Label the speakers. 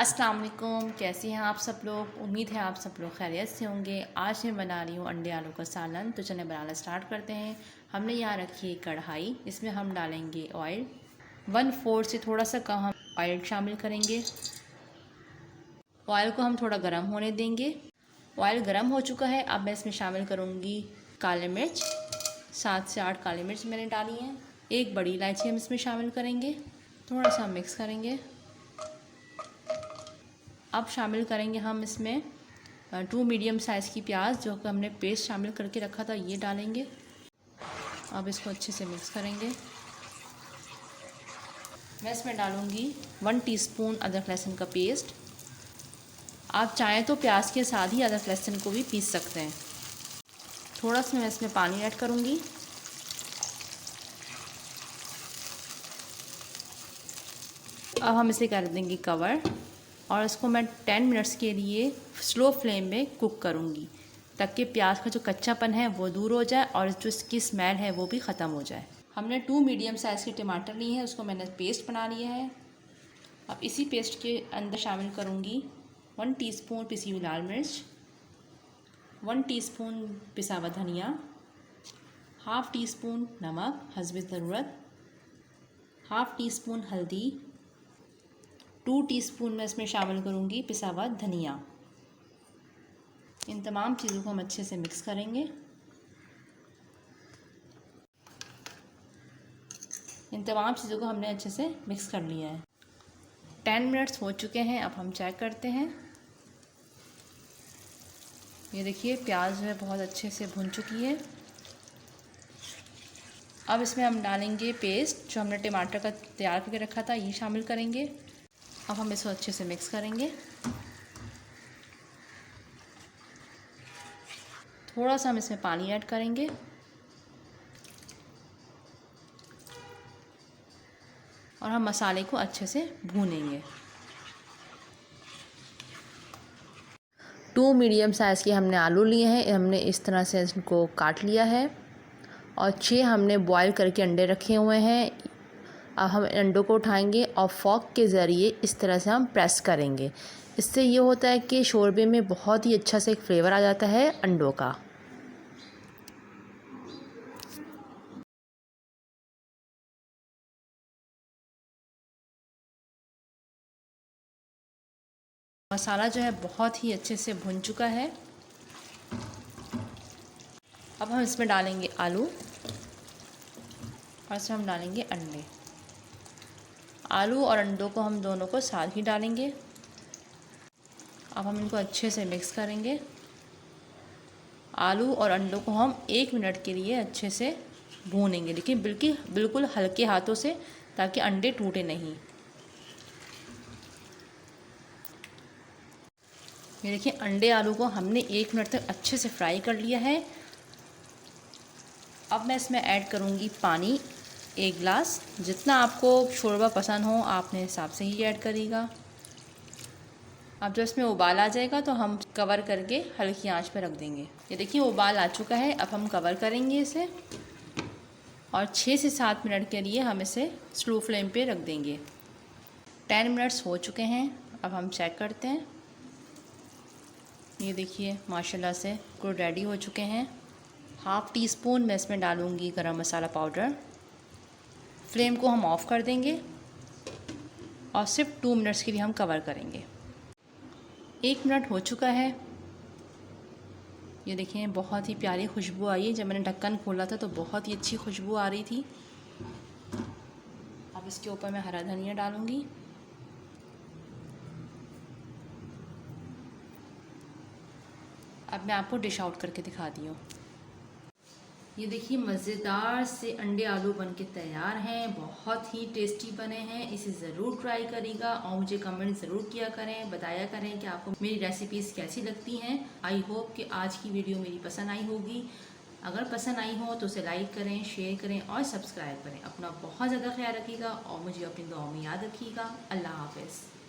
Speaker 1: अस्सलाम वालेकुम, कैसे हैं आप सब लोग। उम्मीद है आप सब लोग खैरियत से होंगे। आज मैं बना रही हूँ अंडे आलू का सालन। तो चलिए बनाना स्टार्ट करते हैं। हमने यहाँ रखी है कढ़ाई, इसमें हम डालेंगे ऑयल। 1/4 से थोड़ा सा कम हम ऑयल शामिल करेंगे। ऑयल को हम थोड़ा गर्म होने देंगे। ऑयल गर्म हो चुका है, अब मैं इसमें शामिल करूँगी काली मिर्च। 7 से 8 काली मिर्च मैंने डाली हैं। एक बड़ी इलायची हम इसमें शामिल करेंगे। थोड़ा सा मिक्स करेंगे। अब शामिल करेंगे हम इसमें 2 मीडियम साइज़ की प्याज, जो कि हमने पेस्ट शामिल करके रखा था, ये डालेंगे। अब इसको अच्छे से मिक्स करेंगे। मैं इसमें डालूँगी 1 टीस्पून अदरक लहसुन का पेस्ट। आप चाहें तो प्याज के साथ ही अदरक लहसुन को भी पीस सकते हैं। थोड़ा सा मैं इसमें पानी ऐड करूँगी। अब हम इसे कर देंगे कवर और इसको मैं 10 मिनट्स के लिए स्लो फ्लेम में कुक करूँगी, ताकि प्याज का जो कच्चापन है वो दूर हो जाए और जो इसकी स्मेल है वो भी ख़त्म हो जाए। हमने 2 मीडियम साइज़ के टमाटर लिए हैं, उसको मैंने पेस्ट बना लिया है। अब इसी पेस्ट के अंदर शामिल करूँगी 1 टीस्पून पिसी हुई लाल मिर्च, 1 टीस्पून पिसा हुआ धनिया, हाफ़ टी स्पून नमक हस्ब ज़रूरत, हाफ़ टी स्पून हल्दी, 2 टीस्पून मैं इसमें शामिल करूँगी पिसा हुआ धनिया। इन तमाम चीज़ों को हम अच्छे से मिक्स करेंगे। इन तमाम चीज़ों को हमने अच्छे से मिक्स कर लिया है। 10 मिनट्स हो चुके हैं। अब हम चेक करते हैं। ये देखिए प्याज जो है बहुत अच्छे से भुन चुकी है। अब इसमें हम डालेंगे पेस्ट जो हमने टमाटर का तैयार करके रखा था, ये शामिल करेंगे। अब हम इसको अच्छे से मिक्स करेंगे। थोड़ा सा हम इसमें पानी ऐड करेंगे और हम मसाले को अच्छे से भूनेंगे। 2 मीडियम साइज़ के हमने आलू लिए हैं, हमने इस तरह से इनको काट लिया है और 6 हमने बॉईल करके अंडे रखे हुए हैं। अब हम अंडों को उठाएंगे और फॉक के ज़रिए इस तरह से हम प्रेस करेंगे। इससे ये होता है कि शोरबे में बहुत ही अच्छा से एक फ्लेवर आ जाता है अंडों का। मसाला जो है बहुत ही अच्छे से भुन चुका है। अब हम इसमें डालेंगे आलू और इसमें हम डालेंगे अंडे। आलू और अंडों को हम दोनों को साथ ही डालेंगे। अब हम इनको अच्छे से मिक्स करेंगे। आलू और अंडों को हम 1 मिनट के लिए अच्छे से भूनेंगे, लेकिन बिल्कुल हल्के हाथों से, ताकि अंडे टूटे नहीं। ये देखिए अंडे आलू को हमने 1 मिनट तक अच्छे से फ्राई कर लिया है। अब मैं इसमें ऐड करूँगी पानी 1 गिलास। जितना आपको शोरबा पसंद हो आप अपने हिसाब से ही ऐड करिएगा। अब जब इसमें उबाल आ जाएगा तो हम कवर करके हल्की आंच पर रख देंगे। ये देखिए उबाल आ चुका है। अब हम कवर करेंगे इसे और 6 से 7 मिनट के लिए हम इसे स्लो फ्लेम पे रख देंगे। 10 मिनट्स हो चुके हैं। अब हम चेक करते हैं। ये देखिए माशाल्लाह से कुल रेडी हो चुके हैं। हाफ़ टी स्पून मैं इसमें डालूँगी गरम मसाला पाउडर। फ्लेम को हम ऑफ़ कर देंगे और सिर्फ 2 मिनट्स के लिए हम कवर करेंगे। 1 मिनट हो चुका है। ये देखें बहुत ही प्यारी खुशबू आई है। जब मैंने ढक्कन खोला था तो बहुत ही अच्छी खुशबू आ रही थी। अब इसके ऊपर मैं हरा धनिया डालूँगी। अब मैं आपको डिश आउट करके दिखाती हूँ। ये देखिए मज़ेदार से अंडे आलू बनके तैयार हैं। बहुत ही टेस्टी बने हैं। इसे ज़रूर ट्राई करिएगा और मुझे कमेंट ज़रूर किया करें, बताया करें कि आपको मेरी रेसिपीज़ कैसी लगती हैं। आई होप कि आज की वीडियो मेरी पसंद आई होगी। अगर पसंद आई हो तो उसे लाइक करें, शेयर करें और सब्सक्राइब करें। अपना बहुत ज़्यादा ख्याल रखिएगा और मुझे अपनी दुआ में याद रखिएगा। अल्लाह हाफ़िज़।